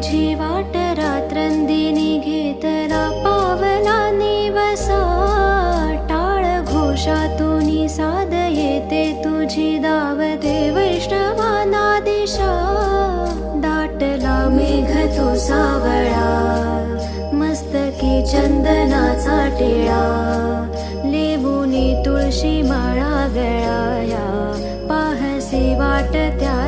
तुझी वाट रात्रंदिनी घेतला पावला निवसा टाळ घोषातून साद येते तुझी दावते वैष्णवाना दिशा दाटला मेघ तो सावळा मस्तकी चंदनाचा टिळा लेवुनी तुळशी माळा गळाया पाहसी वाट त्या